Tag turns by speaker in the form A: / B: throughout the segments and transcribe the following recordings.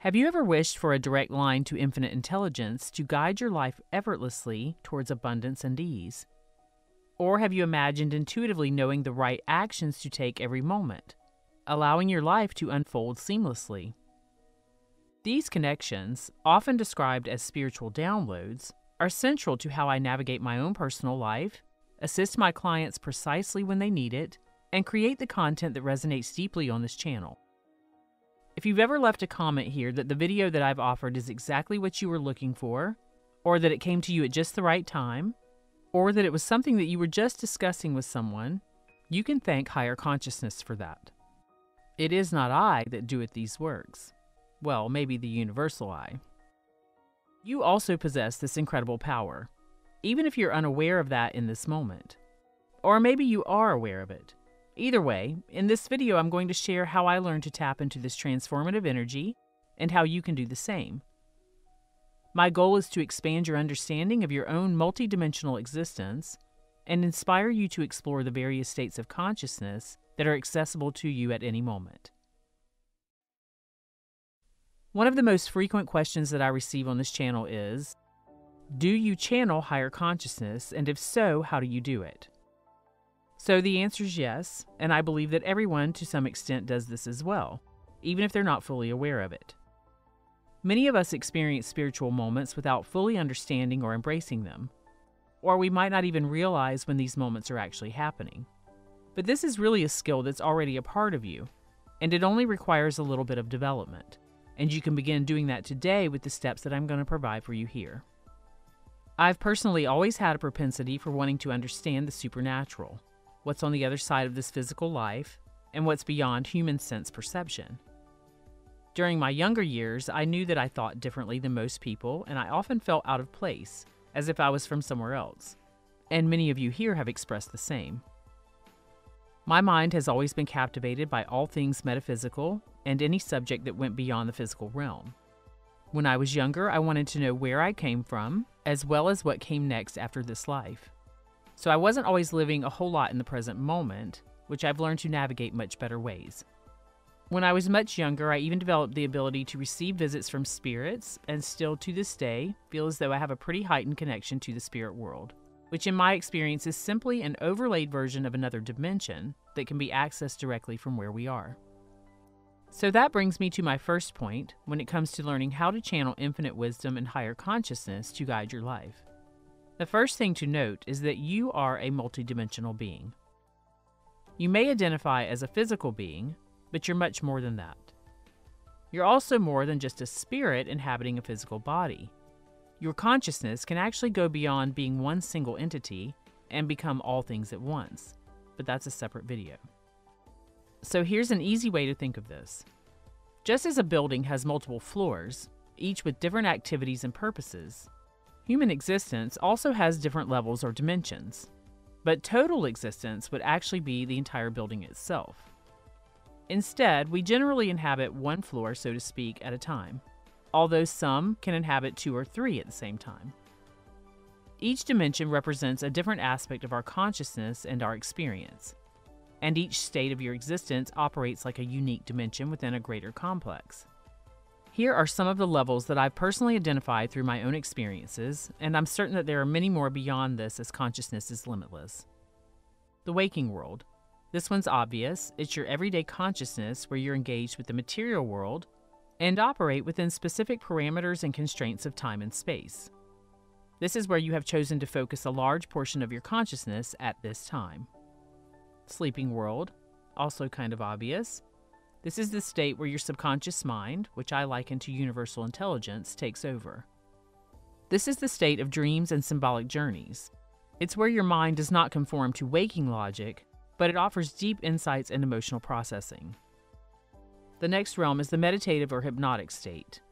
A: Have you ever wished for a direct line to infinite intelligence to guide your life effortlessly towards abundance and ease? Or have you imagined intuitively knowing the right actions to take every moment, allowing your life to unfold seamlessly? These connections, often described as spiritual downloads, are central to how I navigate my own personal life, assist my clients precisely when they need it, and create the content that resonates deeply on this channel. If you've ever left a comment here that the video that I've offered is exactly what you were looking for, or that it came to you at just the right time, or that it was something that you were just discussing with someone, you can thank higher consciousness for that. It is not I that doeth these works. Well, maybe the universal I. You also possess this incredible power, even if you're unaware of that in this moment. Or maybe you are aware of it. Either way, in this video I'm going to share how I learned to tap into this transformative energy and how you can do the same. My goal is to expand your understanding of your own multidimensional existence and inspire you to explore the various states of consciousness that are accessible to you at any moment. One of the most frequent questions that I receive on this channel is, do you channel higher consciousness, and if so, how do you do it? So the answer is yes, and I believe that everyone to some extent does this as well, even if they're not fully aware of it. Many of us experience spiritual moments without fully understanding or embracing them, or we might not even realize when these moments are actually happening. But this is really a skill that's already a part of you, and it only requires a little bit of development, and you can begin doing that today with the steps that I'm going to provide for you here. I've personally always had a propensity for wanting to understand the supernatural, what's on the other side of this physical life, and what's beyond human sense perception. During my younger years, I knew that I thought differently than most people, and I often felt out of place, as if I was from somewhere else. And many of you here have expressed the same. My mind has always been captivated by all things metaphysical and any subject that went beyond the physical realm. When I was younger, I wanted to know where I came from, as well as what came next after this life. So I wasn't always living a whole lot in the present moment, which I've learned to navigate much better ways. When I was much younger, I even developed the ability to receive visits from spirits, and still to this day, feel as though I have a pretty heightened connection to the spirit world, which in my experience is simply an overlaid version of another dimension that can be accessed directly from where we are. So that brings me to my first point when it comes to learning how to channel infinite wisdom and higher consciousness to guide your life. The first thing to note is that you are a multidimensional being. You may identify as a physical being, but you're much more than that. You're also more than just a spirit inhabiting a physical body. Your consciousness can actually go beyond being one single entity and become all things at once, but that's a separate video. So here's an easy way to think of this. Just as a building has multiple floors, each with different activities and purposes, human existence also has different levels or dimensions, but total existence would actually be the entire building itself. Instead, we generally inhabit one floor, so to speak, at a time, although some can inhabit 2 or 3 at the same time. Each dimension represents a different aspect of our consciousness and our experience, and each state of your existence operates like a unique dimension within a greater complex. Here are some of the levels that I've personally identified through my own experiences, and I'm certain that there are many more beyond this as consciousness is limitless. The waking world. This one's obvious. It's your everyday consciousness where you're engaged with the material world and operate within specific parameters and constraints of time and space. This is where you have chosen to focus a large portion of your consciousness at this time. Sleeping world. Also kind of obvious. This is the state where your subconscious mind, which I liken to universal intelligence, takes over. This is the state of dreams and symbolic journeys. It's where your mind does not conform to waking logic, but it offers deep insights and emotional processing. The next realm is the meditative or hypnotic state.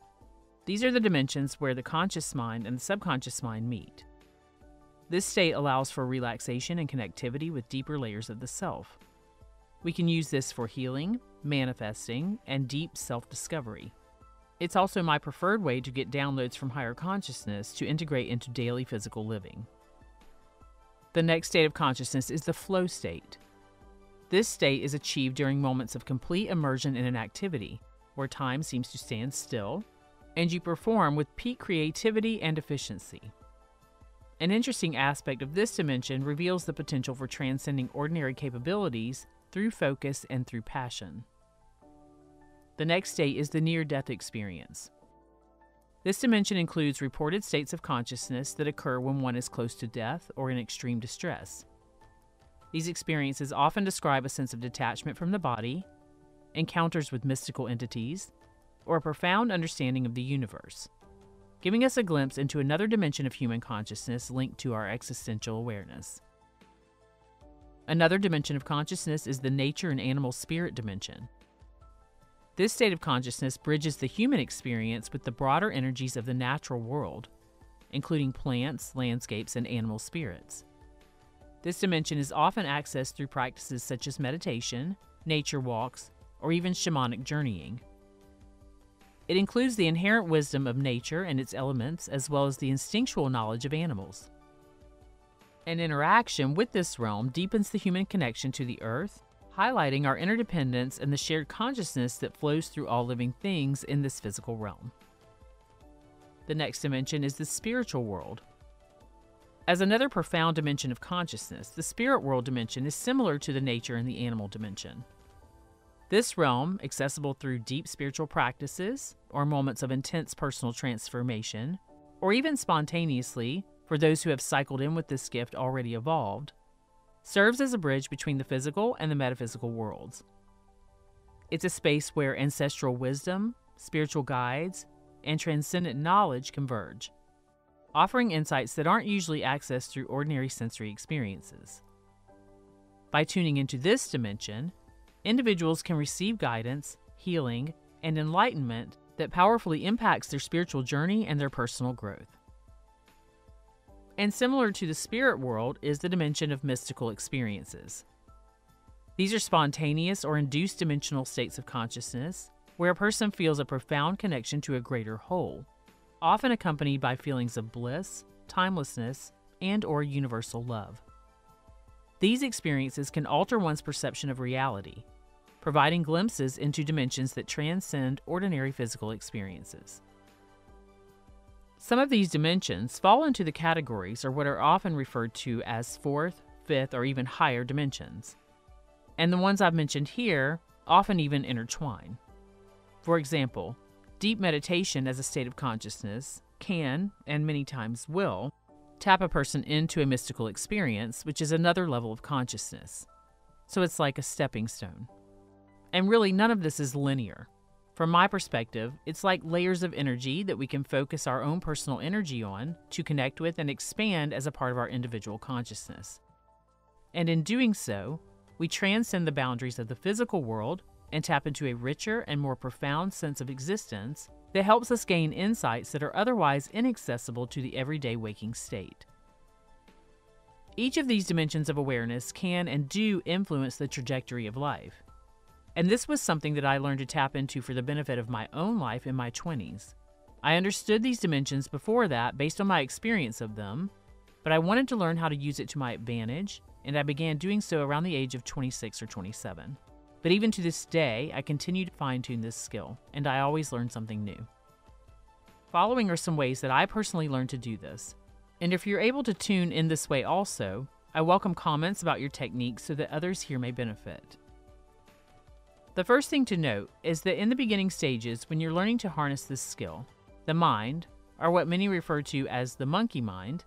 A: These are the dimensions where the conscious mind and the subconscious mind meet. This state allows for relaxation and connectivity with deeper layers of the self. We can use this for healing, manifesting, and deep self-discovery. It's also my preferred way to get downloads from higher consciousness to integrate into daily physical living. The next state of consciousness is the flow state. This state is achieved during moments of complete immersion in an activity, where time seems to stand still, and you perform with peak creativity and efficiency. An interesting aspect of this dimension reveals the potential for transcending ordinary capabilities through focus and through passion. The next state is the near-death experience. This dimension includes reported states of consciousness that occur when one is close to death or in extreme distress. These experiences often describe a sense of detachment from the body, encounters with mystical entities, or a profound understanding of the universe, giving us a glimpse into another dimension of human consciousness linked to our existential awareness. Another dimension of consciousness is the nature and animal spirit dimension. This state of consciousness bridges the human experience with the broader energies of the natural world, including plants, landscapes, and animal spirits. This dimension is often accessed through practices such as meditation, nature walks, or even shamanic journeying. It includes the inherent wisdom of nature and its elements, as well as the instinctual knowledge of animals. An interaction with this realm deepens the human connection to the earth, highlighting our interdependence and the shared consciousness that flows through all living things in this physical realm. The next dimension is the spiritual world. As another profound dimension of consciousness, the spirit world dimension is similar to the nature and the animal dimension. This realm, accessible through deep spiritual practices or moments of intense personal transformation, or even spontaneously for those who have cycled in with this gift already evolved, serves as a bridge between the physical and the metaphysical worlds. It's a space where ancestral wisdom, spiritual guides, and transcendent knowledge converge, offering insights that aren't usually accessed through ordinary sensory experiences. By tuning into this dimension, individuals can receive guidance, healing, and enlightenment that powerfully impacts their spiritual journey and their personal growth. And similar to the spirit world is the dimension of mystical experiences. These are spontaneous or induced dimensional states of consciousness where a person feels a profound connection to a greater whole, often accompanied by feelings of bliss, timelessness, and/or universal love. These experiences can alter one's perception of reality, providing glimpses into dimensions that transcend ordinary physical experiences. Some of these dimensions fall into the categories or what are often referred to as fourth, fifth, or even higher dimensions. And the ones I've mentioned here often even intertwine. For example, deep meditation as a state of consciousness can, and many times will, tap a person into a mystical experience, which is another level of consciousness. So it's like a stepping stone. And really, none of this is linear. From my perspective, it's like layers of energy that we can focus our own personal energy on to connect with and expand as a part of our individual consciousness. And in doing so, we transcend the boundaries of the physical world and tap into a richer and more profound sense of existence that helps us gain insights that are otherwise inaccessible to the everyday waking state. Each of these dimensions of awareness can and do influence the trajectory of life. And this was something that I learned to tap into for the benefit of my own life in my 20s. I understood these dimensions before that based on my experience of them, but I wanted to learn how to use it to my advantage, and I began doing so around the age of 26 or 27. But even to this day, I continue to fine-tune this skill, and I always learn something new. Following are some ways that I personally learned to do this. And if you're able to tune in this way also, I welcome comments about your techniques so that others here may benefit. The first thing to note is that in the beginning stages, when you're learning to harness this skill, the mind, or what many refer to as the monkey mind,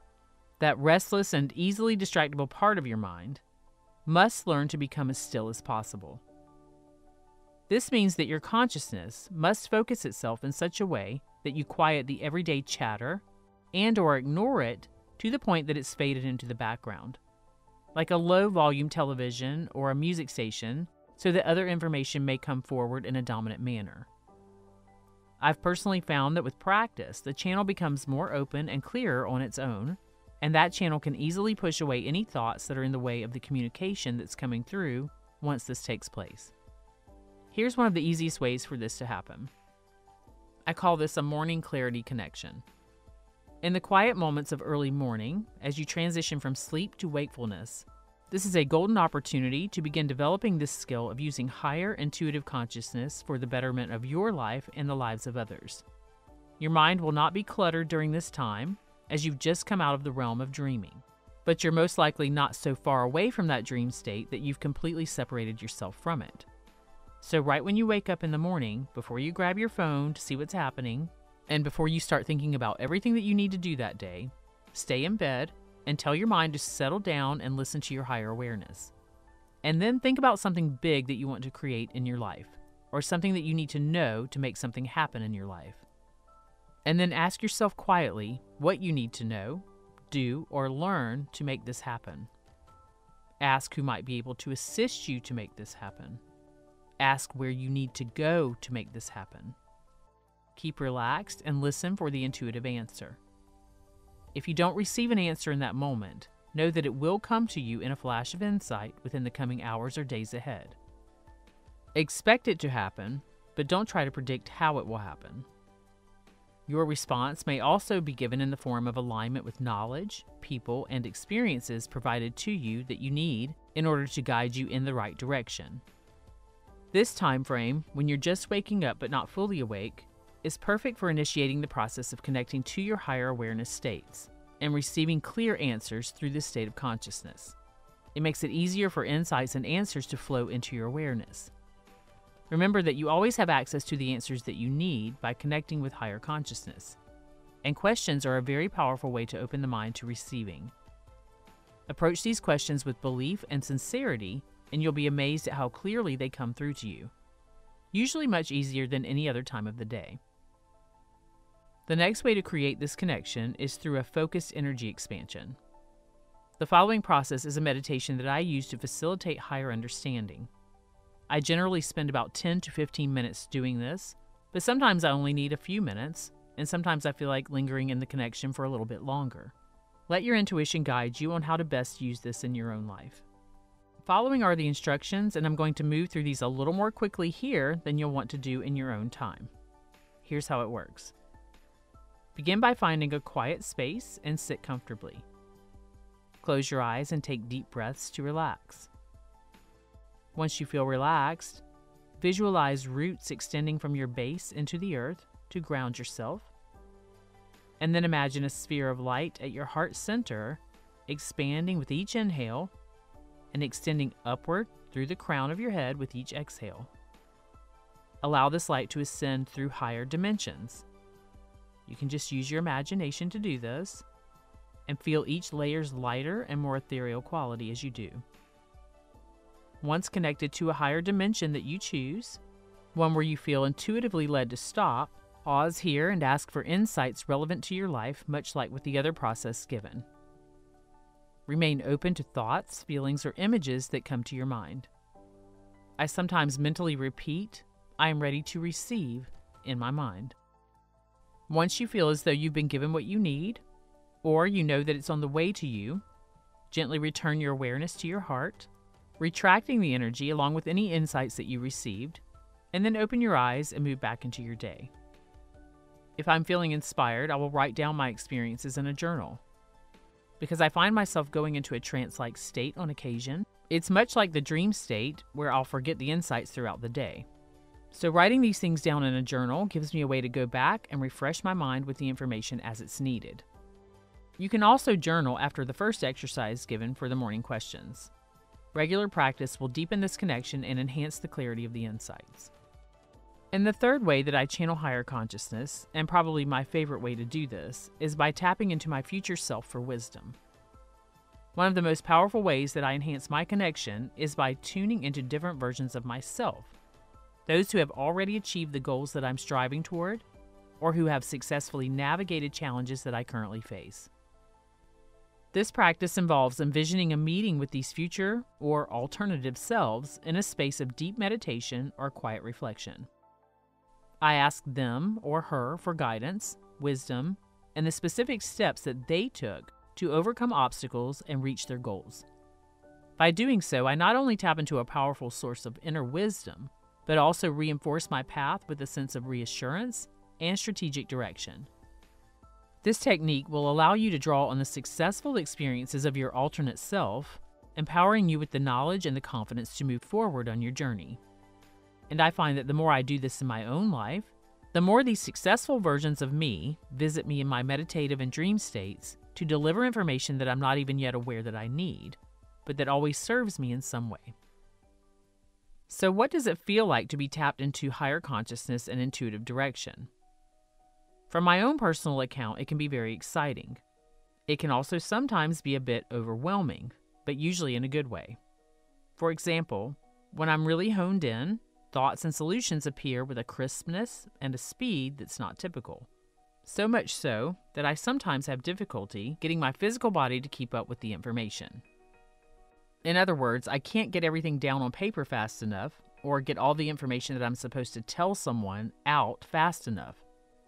A: that restless and easily distractible part of your mind, must learn to become as still as possible. This means that your consciousness must focus itself in such a way that you quiet the everyday chatter and/or ignore it to the point that it's faded into the background, like a low-volume television or a music station, so that other information may come forward in a dominant manner. I've personally found that with practice, the channel becomes more open and clearer on its own, and that channel can easily push away any thoughts that are in the way of the communication that's coming through once this takes place. Here's one of the easiest ways for this to happen. I call this a morning clarity connection. In the quiet moments of early morning, as you transition from sleep to wakefulness, This is a golden opportunity to begin developing this skill of using higher intuitive consciousness for the betterment of your life and the lives of others. Your mind will not be cluttered during this time, as you've just come out of the realm of dreaming, but you're most likely not so far away from that dream state that you've completely separated yourself from it. So right when you wake up in the morning, before you grab your phone to see what's happening, and before you start thinking about everything that you need to do that day, stay in bed and tell your mind to settle down and listen to your higher awareness. And then think about something big that you want to create in your life, or something that you need to know to make something happen in your life. And then ask yourself quietly what you need to know, do, or learn to make this happen. Ask who might be able to assist you to make this happen. Ask where you need to go to make this happen. Keep relaxed and listen for the intuitive answer. If you don't receive an answer in that moment, know that it will come to you in a flash of insight within the coming hours or days ahead. Expect it to happen, but don't try to predict how it will happen. Your response may also be given in the form of alignment with knowledge, people, and experiences provided to you that you need in order to guide you in the right direction. This time frame, when you're just waking up but not fully awake, is perfect for initiating the process of connecting to your higher awareness states and receiving clear answers through this state of consciousness. It makes it easier for insights and answers to flow into your awareness. Remember that you always have access to the answers that you need by connecting with higher consciousness, and questions are a very powerful way to open the mind to receiving. Approach these questions with belief and sincerity, and you'll be amazed at how clearly they come through to you, usually much easier than any other time of the day. The next way to create this connection is through a focused energy expansion. The following process is a meditation that I use to facilitate higher understanding. I generally spend about 10 to 15 minutes doing this, but sometimes I only need a few minutes, and sometimes I feel like lingering in the connection for a little bit longer. Let your intuition guide you on how to best use this in your own life. Following are the instructions, and I'm going to move through these a little more quickly here than you'll want to do in your own time. Here's how it works. Begin by finding a quiet space and sit comfortably. Close your eyes and take deep breaths to relax. Once you feel relaxed, visualize roots extending from your base into the earth to ground yourself. And then imagine a sphere of light at your heart center, expanding with each inhale and extending upward through the crown of your head with each exhale. Allow this light to ascend through higher dimensions. You can just use your imagination to do this, and feel each layer's lighter and more ethereal quality as you do. Once connected to a higher dimension that you choose, one where you feel intuitively led to stop, pause here and ask for insights relevant to your life, much like with the other process given. Remain open to thoughts, feelings, or images that come to your mind. I sometimes mentally repeat, "I am ready to receive," in my mind. Once you feel as though you've been given what you need, or you know that it's on the way to you, gently return your awareness to your heart, retracting the energy along with any insights that you received, and then open your eyes and move back into your day. If I'm feeling inspired, I will write down my experiences in a journal. Because I find myself going into a trance-like state on occasion, it's much like the dream state where I'll forget the insights throughout the day. So writing these things down in a journal gives me a way to go back and refresh my mind with the information as it's needed. You can also journal after the first exercise given for the morning questions. Regular practice will deepen this connection and enhance the clarity of the insights. And the third way that I channel higher consciousness, and probably my favorite way to do this, is by tapping into my future self for wisdom. One of the most powerful ways that I enhance my connection is by tuning into different versions of myself. Those who have already achieved the goals that I'm striving toward, or who have successfully navigated challenges that I currently face. This practice involves envisioning a meeting with these future or alternative selves in a space of deep meditation or quiet reflection. I ask them or her for guidance, wisdom, and the specific steps that they took to overcome obstacles and reach their goals. By doing so, I not only tap into a powerful source of inner wisdom, but also reinforce my path with a sense of reassurance and strategic direction. This technique will allow you to draw on the successful experiences of your alternate self empowering you with the knowledge and the confidence to move forward on your journey. And I find that the more I do this in my own life, the more these successful versions of me visit me in my meditative and dream states to deliver information that I'm not even yet aware that I need, but that always serves me in some way. So what does it feel like to be tapped into higher consciousness and intuitive direction? From my own personal account, it can be very exciting. It can also sometimes be a bit overwhelming, but usually in a good way. For example, when I'm really honed in, thoughts and solutions appear with a crispness and a speed that's not typical. So much so that I sometimes have difficulty getting my physical body to keep up with the information. In other words, I can't get everything down on paper fast enough, or get all the information that I'm supposed to tell someone out fast enough,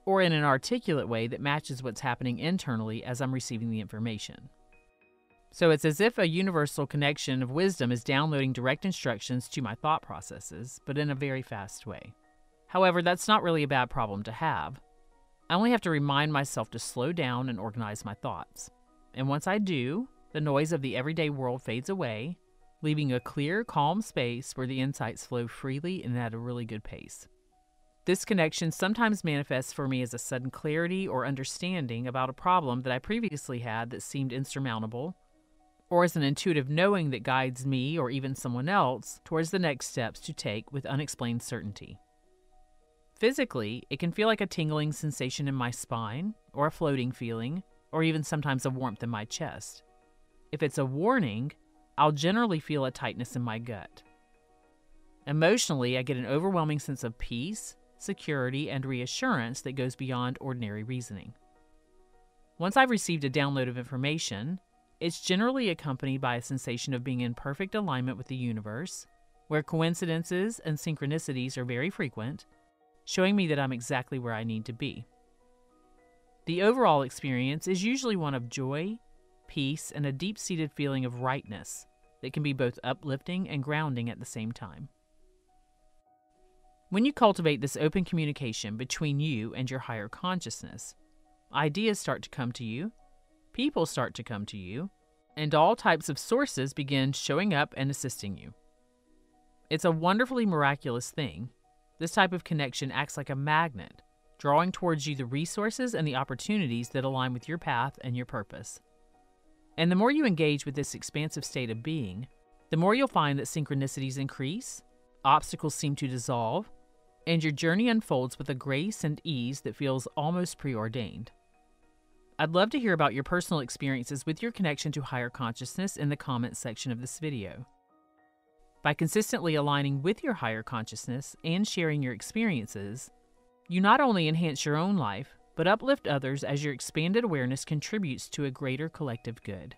A: or in an articulate way that matches what's happening internally as I'm receiving the information. So it's as if a universal connection of wisdom is downloading direct instructions to my thought processes, but in a very fast way. However, that's not really a bad problem to have. I only have to remind myself to slow down and organize my thoughts. And once I do, the noise of the everyday world fades away, leaving a clear, calm space where the insights flow freely and at a really good pace. This connection sometimes manifests for me as a sudden clarity or understanding about a problem that I previously had that seemed insurmountable, or as an intuitive knowing that guides me or even someone else towards the next steps to take with unexplained certainty. Physically, it can feel like a tingling sensation in my spine, or a floating feeling, or even sometimes a warmth in my chest. If it's a warning, I'll generally feel a tightness in my gut. Emotionally, I get an overwhelming sense of peace, security, and reassurance that goes beyond ordinary reasoning. Once I've received a download of information, it's generally accompanied by a sensation of being in perfect alignment with the universe, where coincidences and synchronicities are very frequent, showing me that I'm exactly where I need to be. The overall experience is usually one of joy, peace, and a deep-seated feeling of rightness that can be both uplifting and grounding at the same time. When you cultivate this open communication between you and your higher consciousness, ideas start to come to you, people start to come to you, and all types of sources begin showing up and assisting you. It's a wonderfully miraculous thing. This type of connection acts like a magnet, drawing towards you the resources and the opportunities that align with your path and your purpose. And the more you engage with this expansive state of being, the more you'll find that synchronicities increase, obstacles seem to dissolve, and your journey unfolds with a grace and ease that feels almost preordained. I'd love to hear about your personal experiences with your connection to higher consciousness in the comments section of this video. By consistently aligning with your higher consciousness and sharing your experiences, you not only enhance your own life, but uplift others as your expanded awareness contributes to a greater collective good.